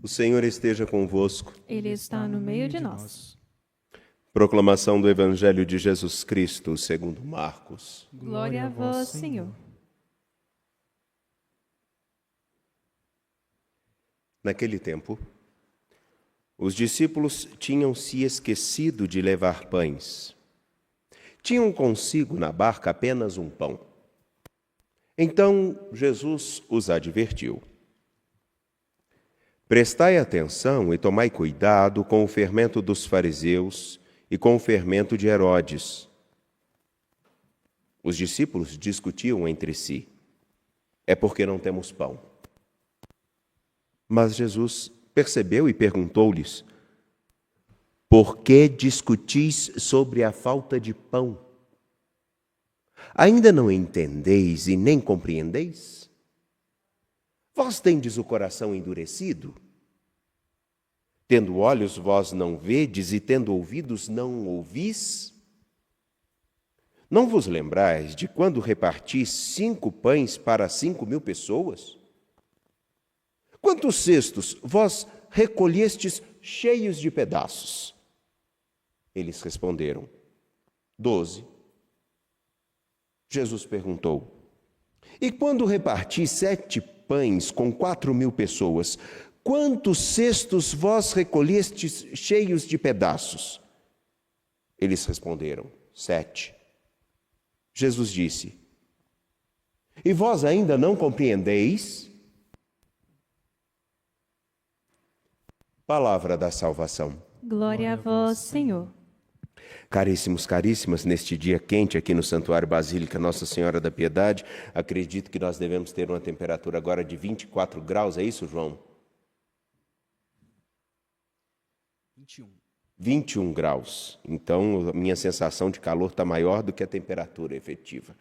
O Senhor esteja convosco. Ele está no meio de nós. Proclamação do Evangelho de Jesus Cristo, segundo Marcos. Glória a vós, Senhor. Naquele tempo, os discípulos tinham se esquecido de levar pães. Tinham consigo na barca apenas um pão. Então Jesus os advertiu: prestai atenção e tomai cuidado com o fermento dos fariseus e com o fermento de Herodes. Os discípulos discutiam entre si: é porque não temos pão. Mas Jesus percebeu e perguntou-lhes: por que discutis sobre a falta de pão? Ainda não entendeis e nem compreendeis? Vós tendes o coração endurecido? Tendo olhos, vós não vedes, e tendo ouvidos, não ouvis? Não vos lembrais de quando repartis 5 pães para 5.000 pessoas? Quantos cestos vós recolhestes cheios de pedaços? Eles responderam: 12. Jesus perguntou: e quando reparti 7 pães com 4.000 pessoas, quantos cestos vós recolhestes cheios de pedaços? Eles responderam: 7. Jesus disse: e vós ainda não compreendeis? Palavra da salvação. Glória a vós, Senhor. Caríssimos, caríssimas, neste dia quente aqui no Santuário Basílica Nossa Senhora da Piedade, acredito que nós devemos ter uma temperatura agora de 24 graus, é isso, João? 21 graus. Então, a minha sensação de calor está maior do que a temperatura efetiva.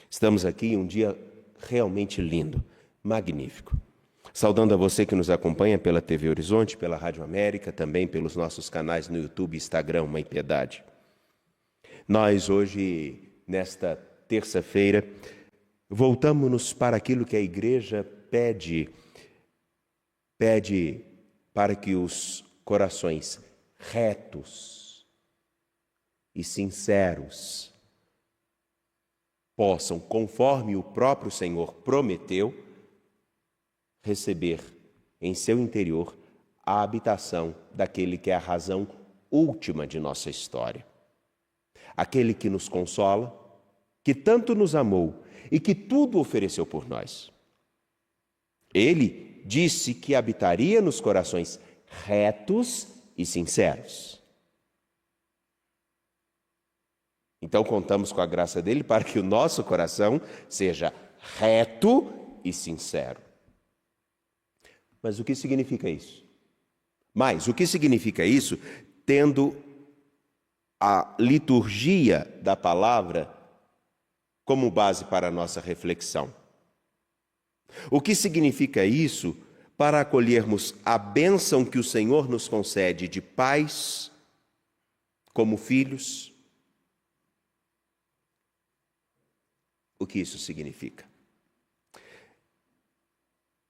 Estamos aqui em um dia realmente lindo, magnífico. Saudando a você que nos acompanha pela TV Horizonte, pela Rádio América, também pelos nossos canais no YouTube e Instagram, Mãe Piedade. Nós hoje, nesta terça-feira, voltamos-nos para aquilo que a Igreja pede para que os corações retos e sinceros possam, conforme o próprio Senhor prometeu, receber em seu interior a habitação daquele que é a razão última de nossa história. Aquele que nos consola, que tanto nos amou e que tudo ofereceu por nós. Ele disse que habitaria nos corações retos e sinceros. Então contamos com a graça dele para que o nosso coração seja reto e sincero. Mas o que significa isso? Mas o que significa isso, tendo a liturgia da palavra como base para a nossa reflexão? O que significa isso para acolhermos a bênção que o Senhor nos concede de pais, como filhos? O que isso significa?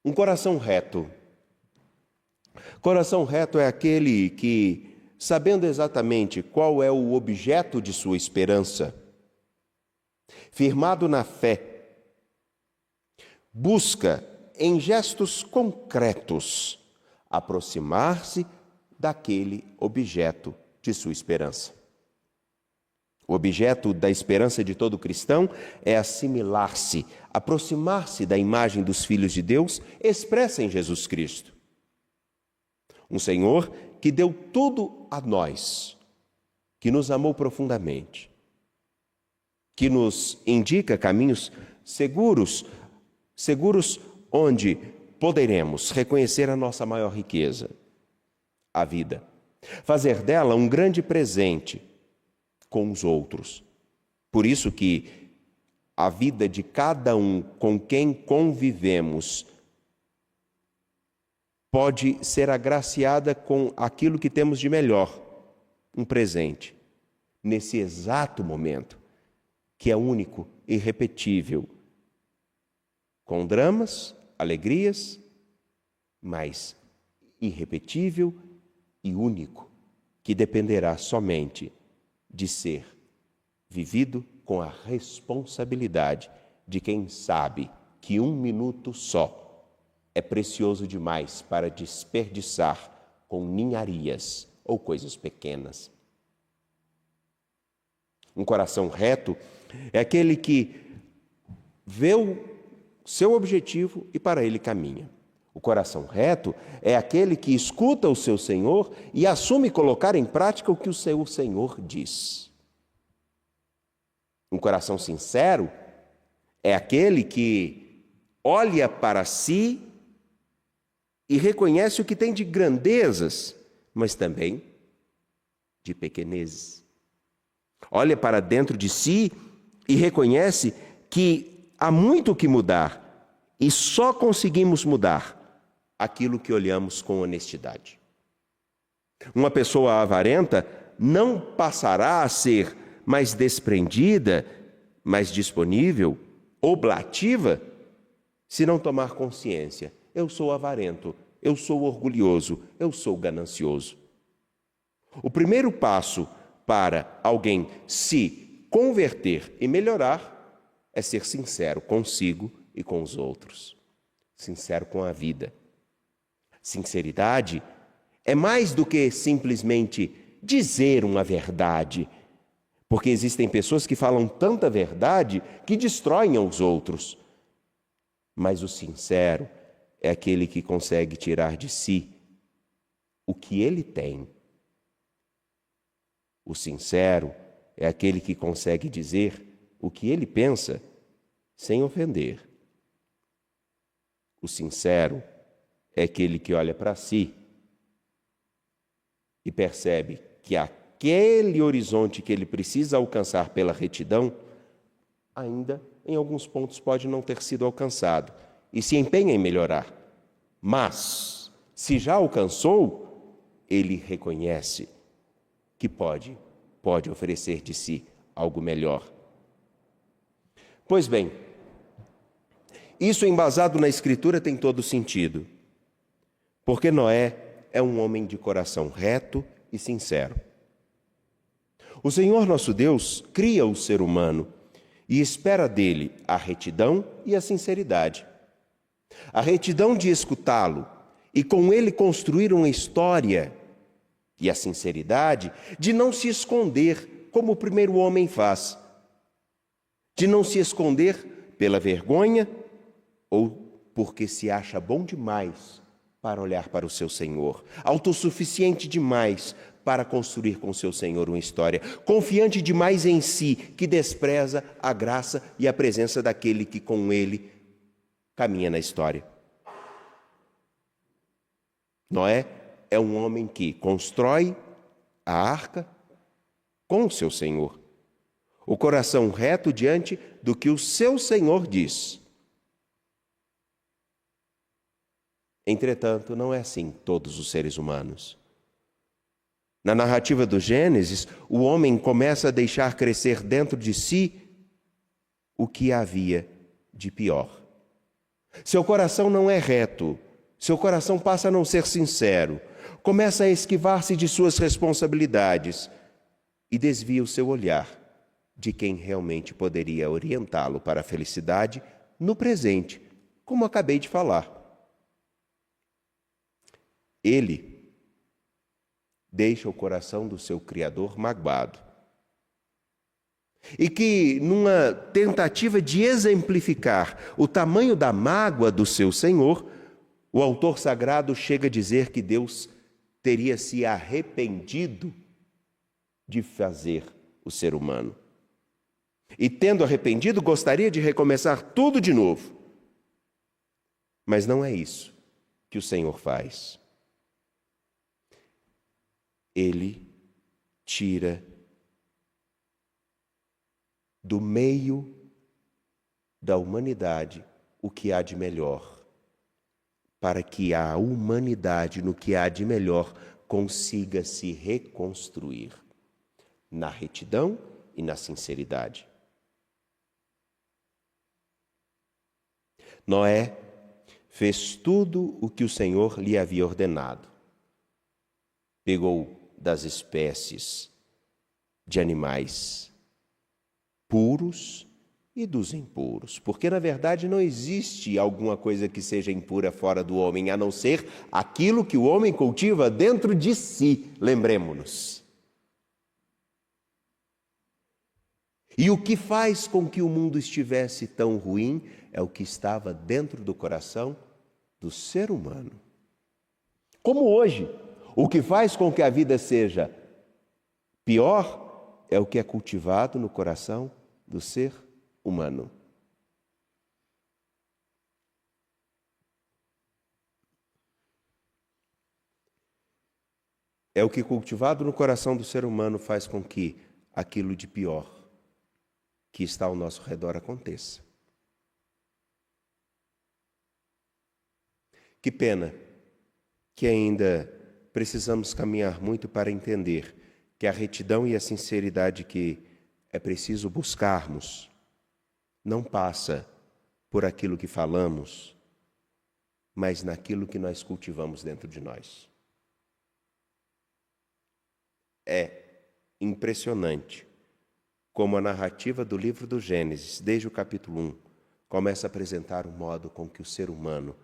Um coração reto. Coração reto é aquele que, sabendo exatamente qual é o objeto de sua esperança, firmado na fé, busca, em gestos concretos, aproximar-se daquele objeto de sua esperança. O objeto da esperança de todo cristão é assimilar-se, aproximar-se da imagem dos filhos de Deus expressa em Jesus Cristo. Um Senhor que deu tudo a nós, que nos amou profundamente, que nos indica caminhos seguros onde poderemos reconhecer a nossa maior riqueza, a vida, fazer dela um grande presente com os outros. Por isso que a vida de cada um com quem convivemos pode ser agraciada com aquilo que temos de melhor, um presente, nesse exato momento, que é único, irrepetível, com dramas, alegrias, mas irrepetível e único, que dependerá somente de ser vivido com a responsabilidade de quem sabe que 1 minuto só é precioso demais para desperdiçar com ninharias ou coisas pequenas. Um coração reto é aquele que vê o seu objetivo e para ele caminha. O coração reto é aquele que escuta o seu Senhor e assume colocar em prática o que o seu Senhor diz. Um coração sincero é aquele que olha para si e reconhece o que tem de grandezas, mas também de pequenezes. Olha para dentro de si e reconhece que há muito o que mudar e só conseguimos mudar aquilo que olhamos com honestidade. Uma pessoa avarenta não passará a ser mais desprendida, mais disponível, oblativa, se não tomar consciência. Eu sou avarento, eu sou orgulhoso, eu sou ganancioso. O primeiro passo para alguém se converter e melhorar é ser sincero consigo e com os outros. Sincero com a vida. Sinceridade é mais do que simplesmente dizer uma verdade, porque existem pessoas que falam tanta verdade que destroem os outros. Mas o sincero é aquele que consegue tirar de si o que ele tem. O sincero é aquele que consegue dizer o que ele pensa sem ofender. O sincero é aquele que olha para si e percebe que aquele horizonte que ele precisa alcançar pela retidão ainda, em alguns pontos, pode não ter sido alcançado e se empenha em melhorar. Mas, se já alcançou, ele reconhece que pode oferecer de si algo melhor. Pois bem, isso embasado na Escritura tem todo sentido, porque Noé é um homem de coração reto e sincero. O Senhor nosso Deus cria o ser humano e espera dele a retidão e a sinceridade. A retidão de escutá-lo e com ele construir uma história, e a sinceridade de não se esconder como o primeiro homem faz, de não se esconder pela vergonha ou porque se acha bom demais para olhar para o seu Senhor, autossuficiente demais para construir com o seu Senhor uma história, confiante demais em si, que despreza a graça e a presença daquele que com ele caminha na história. Noé é um homem que constrói a arca com o seu Senhor, o coração reto diante do que o seu Senhor diz. Entretanto, não é assim todos os seres humanos. Na narrativa do Gênesis, o homem começa a deixar crescer dentro de si o que havia de pior. Seu coração não é reto, seu coração passa a não ser sincero, começa a esquivar-se de suas responsabilidades e desvia o seu olhar de quem realmente poderia orientá-lo para a felicidade no presente, como acabei de falar. Ele deixa o coração do seu Criador magoado. E que, numa tentativa de exemplificar o tamanho da mágoa do seu Senhor, o autor sagrado chega a dizer que Deus teria se arrependido de fazer o ser humano. E, tendo arrependido, gostaria de recomeçar tudo de novo. Mas não é isso que o Senhor faz. Ele tira do meio da humanidade o que há de melhor, para que a humanidade, no que há de melhor, consiga se reconstruir na retidão e na sinceridade. Noé fez tudo o que o Senhor lhe havia ordenado. pegou das espécies de animais puros e dos impuros, porque na verdade não existe alguma coisa que seja impura fora do homem, a não ser aquilo que o homem cultiva dentro de si, lembremos-nos. E o que faz com que o mundo estivesse tão ruim é o que estava dentro do coração do ser humano. Como hoje, o que faz com que a vida seja pior é o que é cultivado no coração do ser humano. É o que cultivado no coração do ser humano faz com que aquilo de pior que está ao nosso redor aconteça. Que pena que ainda precisamos caminhar muito para entender que a retidão e a sinceridade que é preciso buscarmos não passa por aquilo que falamos, mas naquilo que nós cultivamos dentro de nós. É impressionante como a narrativa do livro do Gênesis, desde o capítulo 1, começa a apresentar o modo com que o ser humano,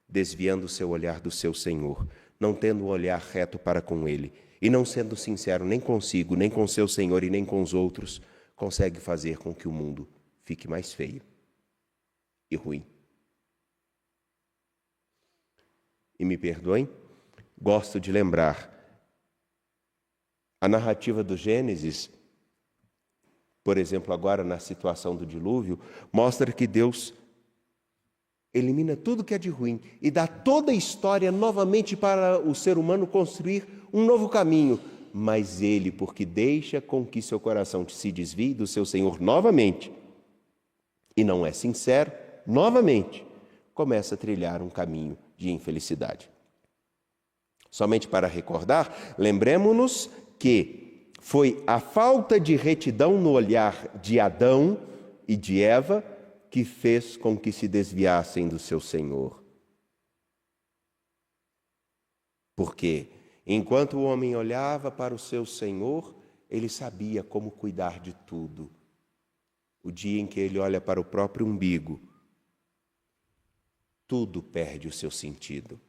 desviando o seu olhar do seu Senhor, não tendo um olhar reto para com Ele, e não sendo sincero nem consigo, nem com seu Senhor e nem com os outros, consegue fazer com que o mundo fique mais feio e ruim. E me perdoem, gosto de lembrar, a narrativa do Gênesis, por exemplo, agora na situação do dilúvio, mostra que Deus elimina tudo que é de ruim e dá toda a história novamente para o ser humano construir um novo caminho. Mas ele, porque deixa com que seu coração se desvie do seu Senhor novamente, e não é sincero, novamente, começa a trilhar um caminho de infelicidade. Somente para recordar, lembremos-nos que foi a falta de retidão no olhar de Adão e de Eva que fez com que se desviassem do seu Senhor. Porque, enquanto o homem olhava para o seu Senhor, ele sabia como cuidar de tudo. O dia em que ele olha para o próprio umbigo, tudo perde o seu sentido.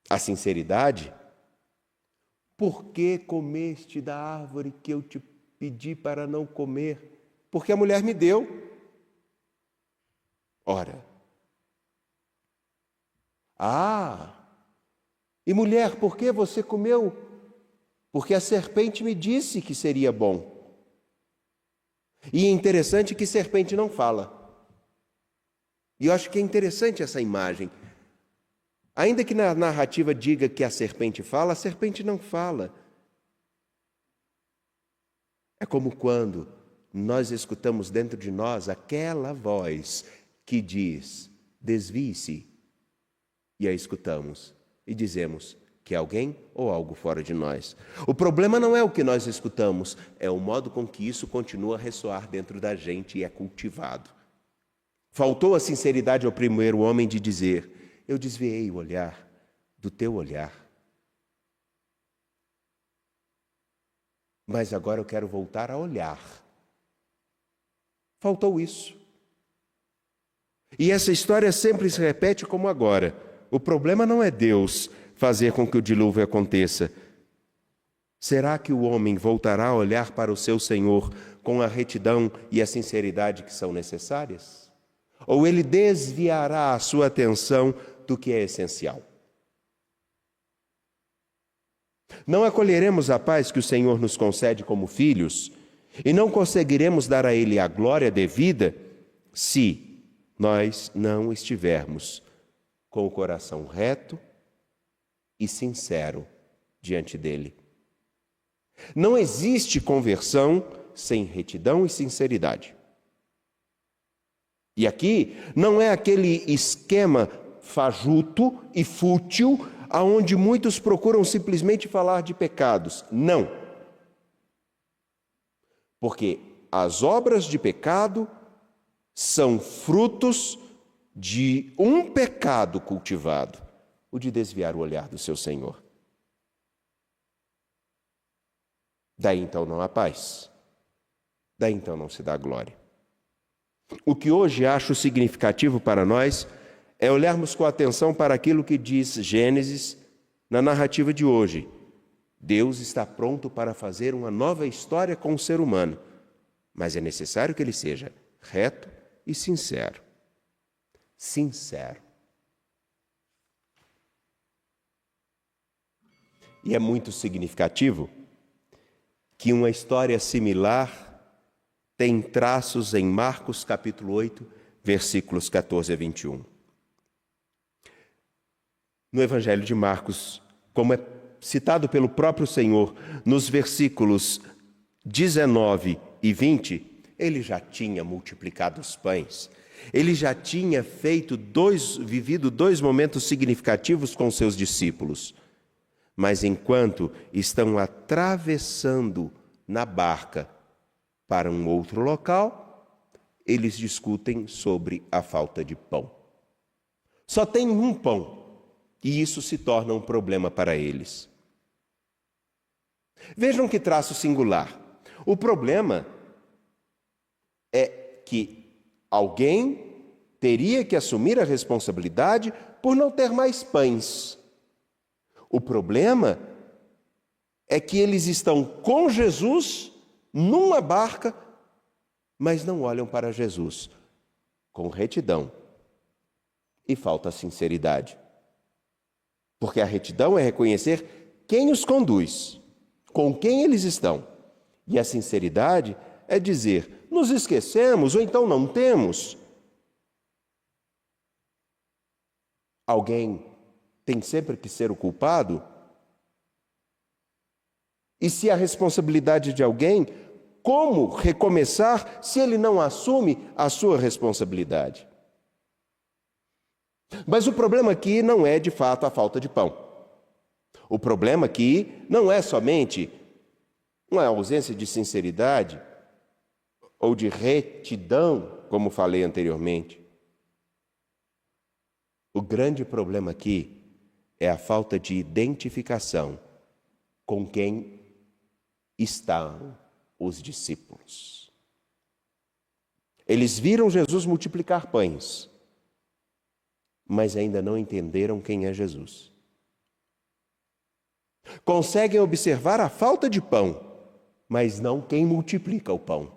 A sinceridade, por que comeste da árvore que eu te pedi para não comer? Porque a mulher me deu. Ora. E mulher, por que você comeu? Porque a serpente me disse que seria bom. E é interessante que serpente não fala. E eu acho que é interessante essa imagem. Ainda que na narrativa diga que a serpente fala, a serpente não fala. É como quando nós escutamos dentro de nós aquela voz que diz, desvie-se, e a escutamos e dizemos que é alguém ou algo fora de nós. O problema não é o que nós escutamos, é o modo com que isso continua a ressoar dentro da gente e é cultivado. Faltou a sinceridade ao primeiro homem de dizer, eu desviei o olhar do teu olhar. Mas agora eu quero voltar a olhar. Faltou isso. E essa história sempre se repete como agora. O problema não é Deus fazer com que o dilúvio aconteça. Será que o homem voltará a olhar para o seu Senhor com a retidão e a sinceridade que são necessárias? Ou ele desviará a sua atenção do que é essencial? Não acolheremos a paz que o Senhor nos concede como filhos e não conseguiremos dar a Ele a glória devida se nós não estivermos com o coração reto e sincero diante dEle. Não existe conversão sem retidão e sinceridade. E aqui não é aquele esquema fajuto e fútil, aonde muitos procuram simplesmente falar de pecados. Não. Porque as obras de pecado são frutos de um pecado cultivado. o de desviar o olhar do seu Senhor. Daí então não há paz. Daí então não se dá glória. O que hoje acho significativo para nós é olharmos com atenção para aquilo que diz Gênesis na narrativa de hoje. Deus está pronto para fazer uma nova história com o ser humano, mas é necessário que ele seja reto e sincero. Sincero. E é muito significativo que uma história similar tem traços em Marcos capítulo 8, versículos 14 a 21. No Evangelho de Marcos, como é citado pelo próprio Senhor, nos versículos 19 e 20, ele já tinha multiplicado os pães. Ele já tinha vivido dois momentos significativos com seus discípulos. Mas enquanto estão atravessando na barca para um outro local, eles discutem sobre a falta de pão. Só tem um pão, e isso se torna um problema para eles. Vejam que traço singular. O problema é que alguém teria que assumir a responsabilidade por não ter mais pães. O problema é que eles estão com Jesus numa barca, mas não olham para Jesus com retidão. E falta sinceridade. Porque a retidão é reconhecer quem os conduz, com quem eles estão. E a sinceridade é dizer, nos esquecemos ou então não temos. Alguém tem sempre que ser o culpado? E se a responsabilidade de alguém, como recomeçar se ele não assume a sua responsabilidade? Mas o problema aqui não é de fato a falta de pão. O problema aqui não é somente uma ausência de sinceridade ou de retidão, como falei anteriormente. O grande problema aqui é a falta de identificação com quem estão os discípulos. Eles viram Jesus multiplicar pães, mas ainda não entenderam quem é Jesus. Conseguem observar a falta de pão, mas não quem multiplica o pão.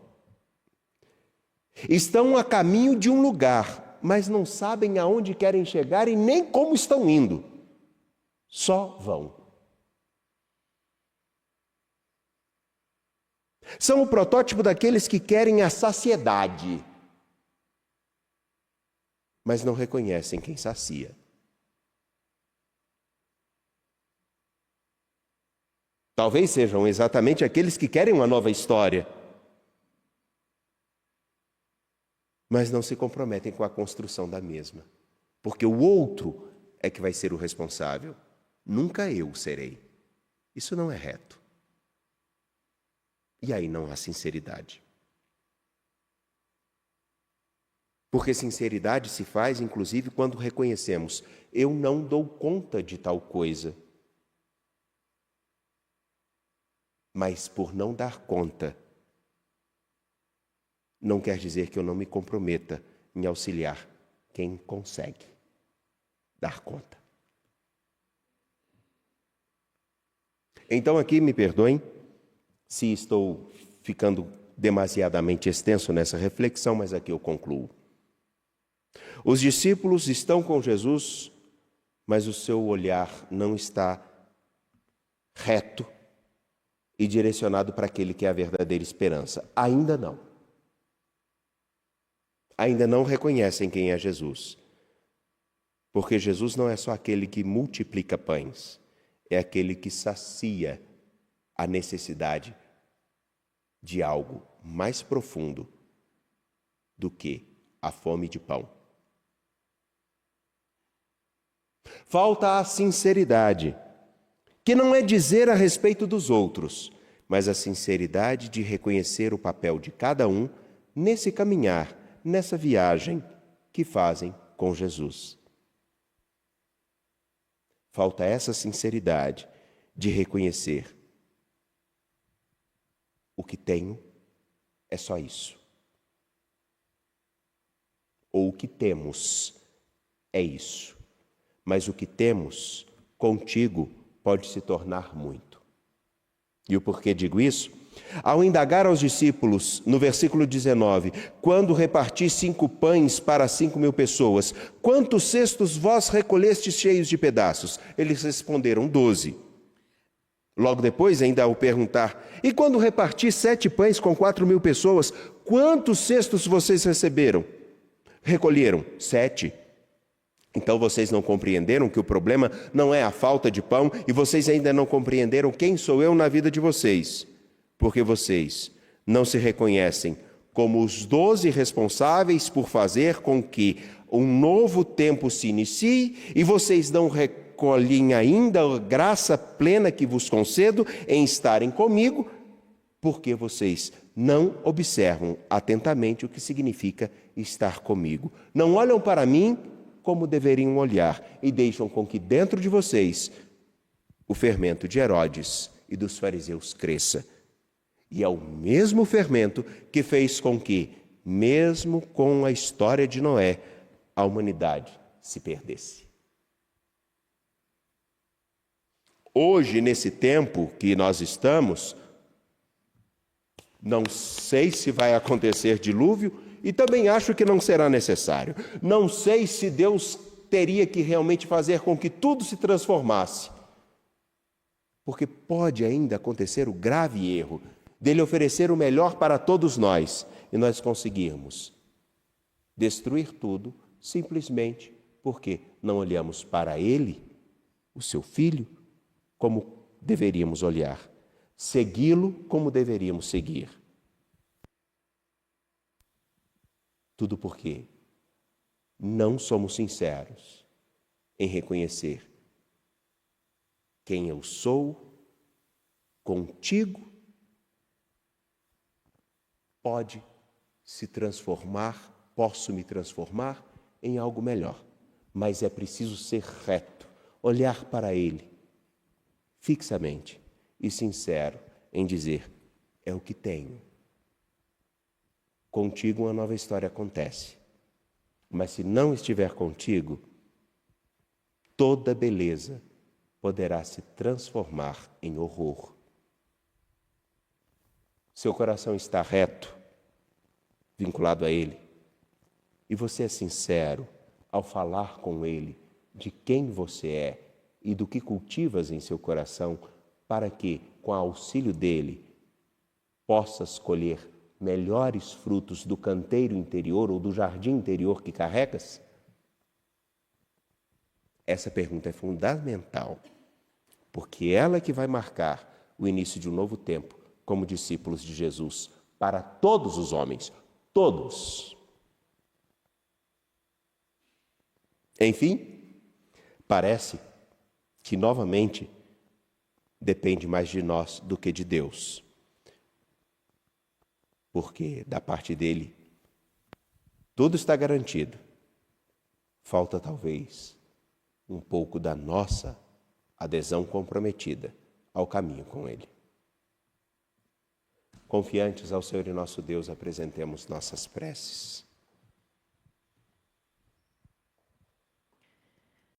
Estão a caminho de um lugar, mas não sabem aonde querem chegar e nem como estão indo. Só vão. São o protótipo daqueles que querem a saciedade, mas não reconhecem quem sacia. Talvez sejam exatamente aqueles que querem uma nova história, mas não se comprometem com a construção da mesma, porque o outro é que vai ser o responsável, nunca eu serei. Isso não é reto. E aí não há sinceridade. Porque sinceridade se faz, inclusive, quando reconhecemos, eu não dou conta de tal coisa. Mas por não dar conta, não quer dizer que eu não me comprometa em auxiliar quem consegue dar conta. Então aqui me perdoem se estou ficando demasiadamente extenso nessa reflexão, mas aqui eu concluo. Os discípulos estão com Jesus, mas o seu olhar não está reto e direcionado para aquele que é a verdadeira esperança. Ainda não. Ainda não reconhecem quem é Jesus. Porque Jesus não é só aquele que multiplica pães, é aquele que sacia a necessidade de algo mais profundo do que a fome de pão. Falta a sinceridade, que não é dizer a respeito dos outros, mas a sinceridade de reconhecer o papel de cada um nesse caminhar, nessa viagem que fazem com Jesus. falta essa sinceridade de reconhecer: o que tenho é só isso. Ou o que temos é isso. Mas o que temos contigo pode se tornar muito. E o porquê digo isso? Ao indagar aos discípulos, no versículo 19, quando reparti 5 pães para 5.000 pessoas, quantos cestos vós recolhestes cheios de pedaços? Eles responderam: 12. Logo depois, ainda ao perguntar: e quando reparti 7 pães com 4.000 pessoas, quantos cestos vocês recolheram? 7. Então vocês não compreenderam que o problema não é a falta de pão, e vocês ainda não compreenderam quem sou eu na vida de vocês, porque vocês não se reconhecem como os 12 responsáveis por fazer com que um novo tempo se inicie, e vocês não recolhem ainda a graça plena que vos concedo em estarem comigo, porque vocês não observam atentamente o que significa estar comigo. Não olham para mim como deveriam olhar, e deixam com que dentro de vocês o fermento de Herodes e dos fariseus cresça. E é o mesmo fermento que fez com que, mesmo com a história de Noé, a humanidade se perdesse. Hoje, nesse tempo que nós estamos, não sei se vai acontecer dilúvio, e também acho que não será necessário. Não sei se Deus teria que realmente fazer com que tudo se transformasse. Porque pode ainda acontecer o grave erro dele oferecer o melhor para todos nós e nós conseguirmos destruir tudo simplesmente porque não olhamos para ele, o seu filho, como deveríamos olhar, segui-lo como deveríamos seguir. Tudo porque não somos sinceros em reconhecer quem eu sou contigo pode se transformar, posso me transformar em algo melhor. Mas é preciso ser reto, olhar para ele fixamente e sincero em dizer: é o que tenho. Contigo uma nova história acontece. Mas se não estiver contigo, toda beleza poderá se transformar em horror. Seu coração está reto, vinculado a ele, e você é sincero ao falar com ele de quem você é e do que cultivas em seu coração, para que, com o auxílio dele, possas colher melhores frutos do canteiro interior ou do jardim interior que carregas? Essa pergunta é fundamental, porque ela é que vai marcar o início de um novo tempo como discípulos de Jesus para todos os homens, todos. Enfim, parece que novamente depende mais de nós do que de Deus. Porque da parte dele tudo está garantido. Falta talvez um pouco da nossa adesão comprometida ao caminho com ele. Confiantes ao Senhor e nosso Deus, apresentemos nossas preces.